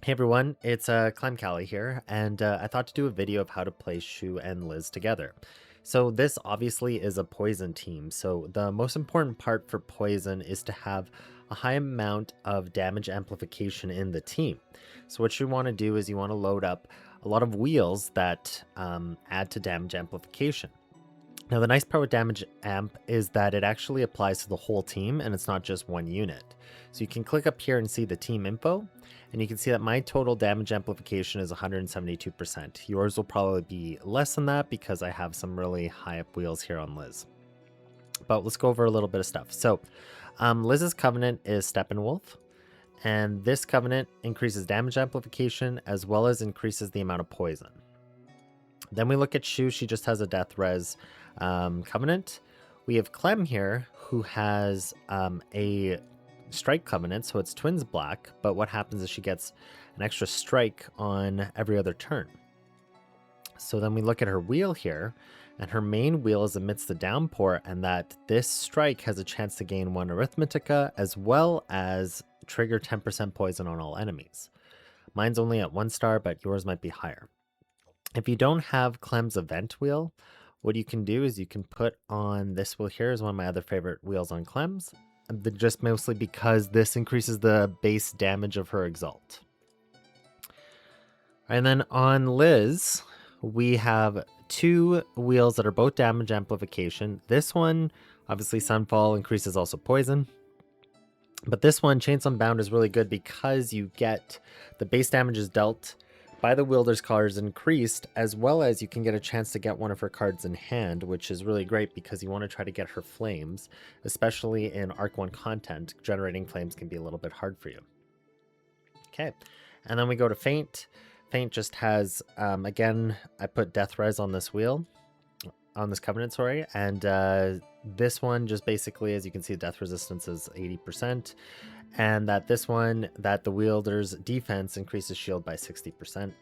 Hey everyone, it's Clem Callie here, and I thought to do a video of how to play Shu and Liz together. So this obviously is a poison team, so the most important part for poison is to have a high amount of damage amplification in the team. So what you want to do is you want to load up a lot of wheels that add to damage amplification. Now, the nice part with damage amp is that it actually applies to the whole team and it's not just one unit. So you can click up here and see the team info, and you can see that my total damage amplification is 172%. Yours will probably be less than that because I have some really high up wheels here on Liz. But let's go over a little bit of stuff. So Liz's Covenant is Steppenwolf, and this Covenant increases damage amplification as well as increases the amount of poison. Then we look at Shu, she just has a death res covenant. We have Clem here, who has a strike covenant, so it's twins black, but what happens is she gets an extra strike on every other turn. So then we look at her wheel here, and her main wheel is amidst the downpour, and that this strike has a chance to gain 1 arithmetica as well as trigger 10% poison on all enemies. Mine's only at 1 star, but yours might be higher. If you don't have Clem's event wheel, what you can do is you can put on this wheel here, is one of my other favorite wheels on Clem's, just mostly because this increases the base damage of her exalt. And then on Liz, we have 2 wheels that are both damage amplification. This one, obviously Sunfall, increases also poison. But this one, Chains Unbound, is really good because you get the base damage is dealt by the wielder's cards increased, as well as you can get a chance to get one of her cards in hand, which is really great because you want to try to get her flames, especially in Arc 1 content. Generating flames can be a little bit hard for you. Okay, and then we go to Feint. Feint just has, again, I put Death Res on this wheel, on this Covenant, sorry, and this one just basically, as you can see, death resistance is 80%. And that this one, that the wielder's defense increases shield by 60%.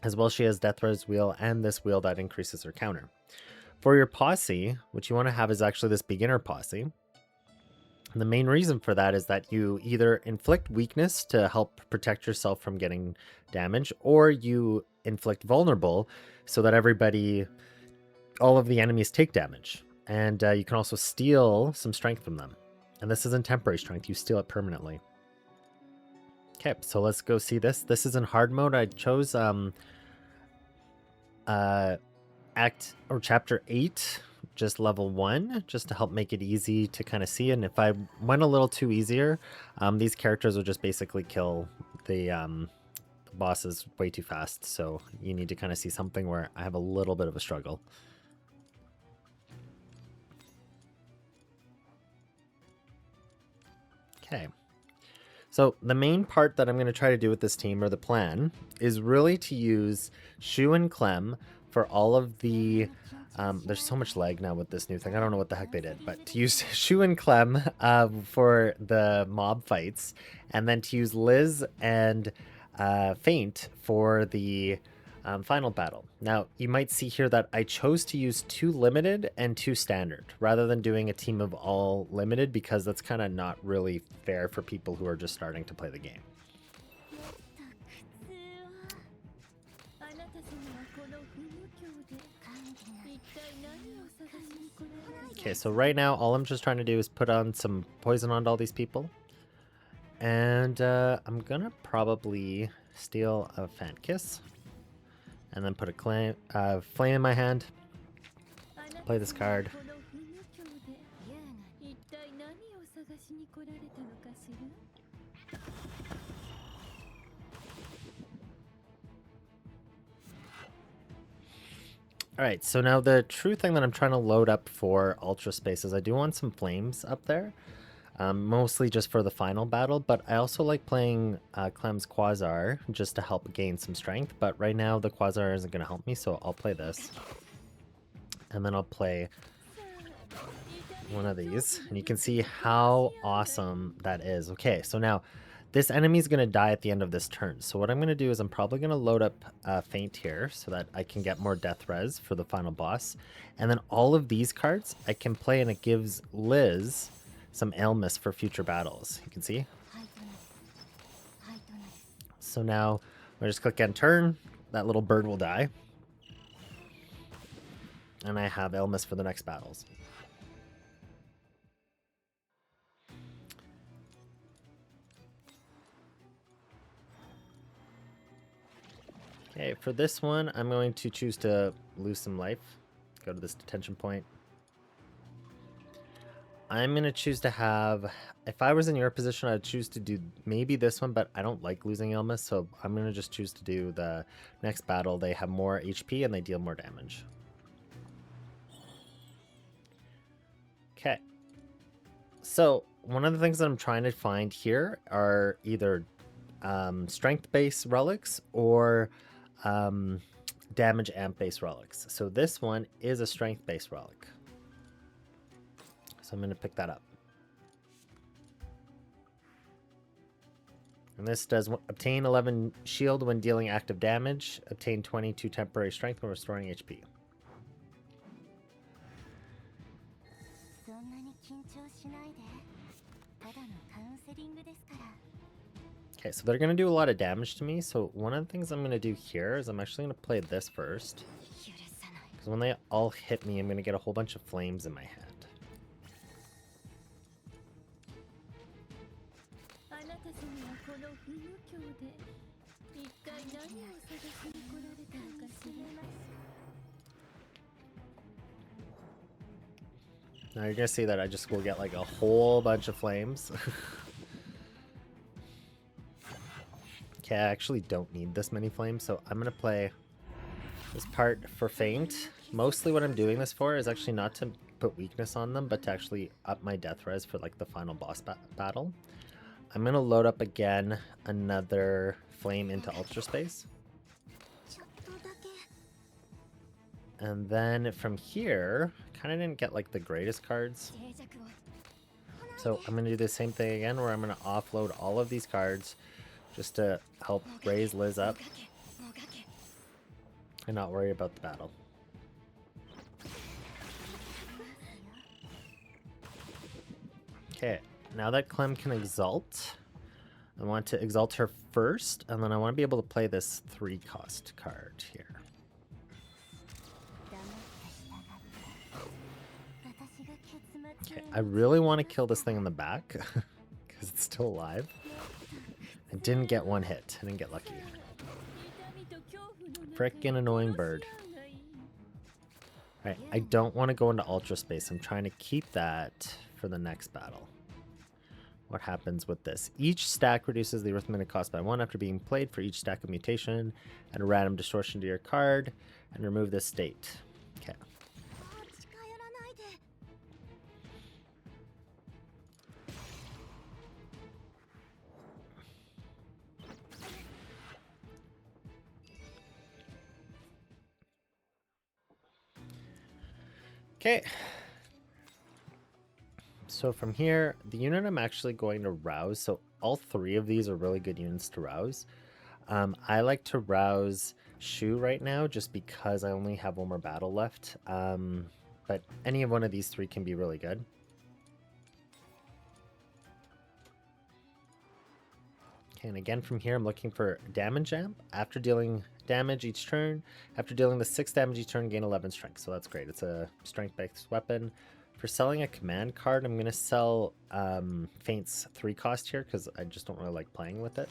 As well, she has Death Res wheel and this wheel that increases her counter. For your posse, what you want to have is actually this beginner posse. And the main reason for that is that you either inflict weakness to help protect yourself from getting damage, or you inflict vulnerable so that all of the enemies take damage. And you can also steal some strength from them. And this isn't temporary strength, you steal it permanently. Okay, so let's go see this. This is in hard mode. I chose chapter 8, just level 1, just to help make it easy to kind of see. And if I went a little too easier, these characters will just basically kill the bosses way too fast. So you need to kind of see something where I have a little bit of a struggle. Okay, so the main part that I'm going to try to do with this team, or the plan, is really to use Shu and Clem for all of the... there's so much lag now with this new thing. I don't know what the heck they did, but to use Shu and Clem for the mob fights, and then to use Liz and Feint for the final battle. Now, you might see here that I chose to use 2 limited and 2 standard rather than doing a team of all limited, because that's kind of not really fair for people who are just starting to play the game. Okay, so right now all I'm just trying to do is put on some poison onto all these people. And I'm gonna probably steal a Fan Kiss. And then put a flame in my hand. Play this card. Alright, so now the true thing that I'm trying to load up for Ultra Space is I do want some flames up there. Mostly just for the final battle, but I also like playing Clem's Quasar just to help gain some strength, but right now the Quasar isn't going to help me, so I'll play this. And then I'll play one of these, and you can see how awesome that is. Okay, so now this enemy is going to die at the end of this turn, so what I'm going to do is I'm probably going to load up Feint here so that I can get more death res for the final boss, and then all of these cards I can play, and it gives Liz some Ailmist for future battles. You can see. So now I just click end turn. That little bird will die. And I have Ilmus for the next battles. Okay, for this one, I'm going to choose to lose some life. Go to this detention point. I'm going to choose to have... If I was in your position, I'd choose to do maybe this one, but I don't like losing Ilmus, so I'm going to just choose to do the next battle. They have more HP and they deal more damage. Okay. So, one of the things that I'm trying to find here are either strength-based relics or damage amp-based relics. So this one is a strength-based relic. So I'm going to pick that up. And this does obtain 11 shield when dealing active damage, obtain 22 temporary strength when restoring HP. Okay, so they're going to do a lot of damage to me, so one of the things I'm going to do here is I'm actually going to play this first. Because when they all hit me, I'm going to get a whole bunch of flames in my hand. Now you're going to see that I just will get like a whole bunch of flames. Okay, I actually don't need this many flames, so I'm going to play this part for feint. Mostly what I'm doing this for is actually not to put weakness on them, but to actually up my death res for like the final boss battle. I'm going to load up again another flame into Ultra Space. And then from here, kind of didn't get like the greatest cards. So I'm going to do the same thing again where I'm going to offload all of these cards just to help raise Liz up and not worry about the battle. Okay, now that Clem can exalt, I want to exalt her first, and then I want to be able to play this 3-cost card here. Okay, I really want to kill this thing in the back because it's still alive. I didn't get one hit. I didn't get lucky. Frickin' annoying bird. Alright, I don't want to go into Ultra Space. I'm trying to keep that for the next battle. What happens with this? Each stack reduces the arithmetic cost by 1 after being played for each stack of mutation. Add a random distortion to your card and remove this state. Okay. Okay, so from here, the unit I'm actually going to rouse, so all 3 of these are really good units to rouse. I like to rouse Shu right now just because I only have 1 more battle left, but any of one of these 3 can be really good. Okay, and again from here I'm looking for damage amp. After dealing damage each turn, after dealing the 6 damage each turn, gain 11 strength, so that's great. It's a strength-based weapon. For selling a command card, I'm going to sell Feint's 3-cost here because I just don't really like playing with it.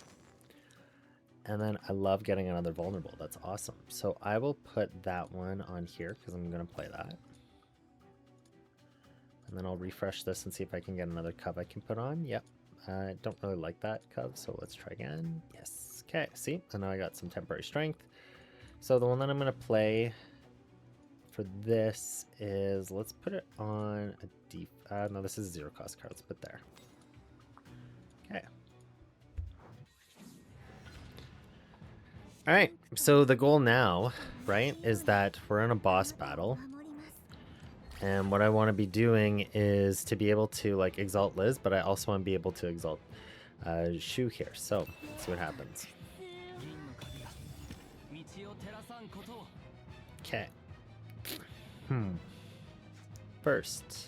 And then I love getting another vulnerable. That's awesome. So I will put that one on here because I'm going to play that. And then I'll refresh this and see if I can get another Cov I can put on. Yep. I don't really like that Cov, so let's try again. Yes. Okay, see? And now I got some temporary strength. So the one that I'm going to play for this is, let's put it on a deep... no, this is a 0-cost card. Let's put there. Okay. Alright, so the goal now, right, is that we're in a boss battle. And what I want to be doing is to be able to, like, exalt Liz, but I also want to be able to exalt Shu here. So, let's see what happens. Okay. First,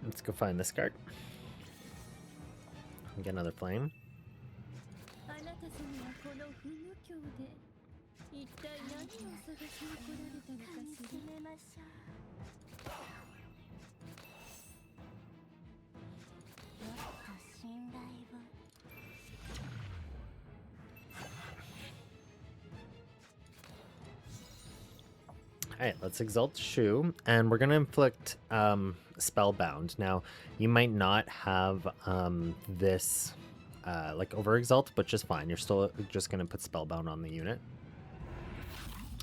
let's go find this card. And get another flame. Alright, let's exalt Shu, and we're gonna inflict Spellbound. Now, you might not have this like over exalt, but just fine. You're still just gonna put Spellbound on the unit.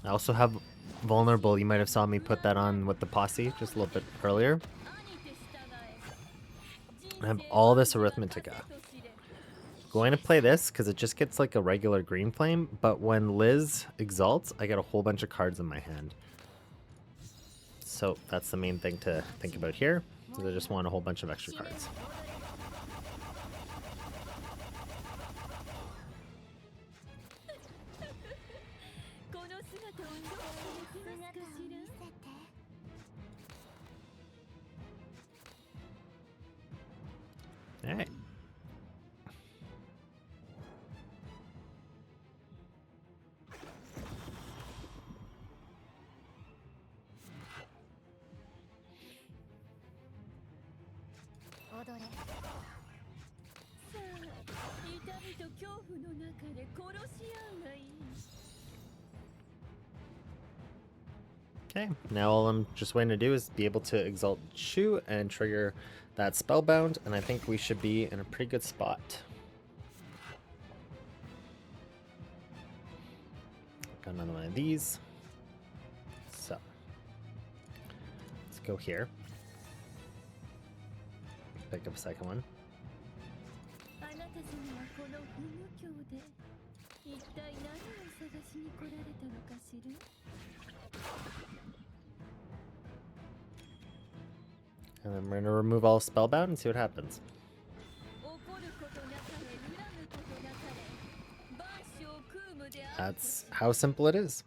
I also have Vulnerable. You might have saw me put that on with the posse just a little bit earlier. I have all this Arithmetica. Going to play this because it just gets like a regular green flame, but when Liz exalts, I get a whole bunch of cards in my hand. So that's the main thing to think about here, is I just want a whole bunch of extra cards. Alright. Okay, now all I'm just waiting to do is be able to exalt Shu and trigger that Spellbound, and I think we should be in a pretty good spot. Got another one of these. So, let's go here. Pick up a second one. And then we're going to remove all Spellbound and see what happens. That's how simple it is.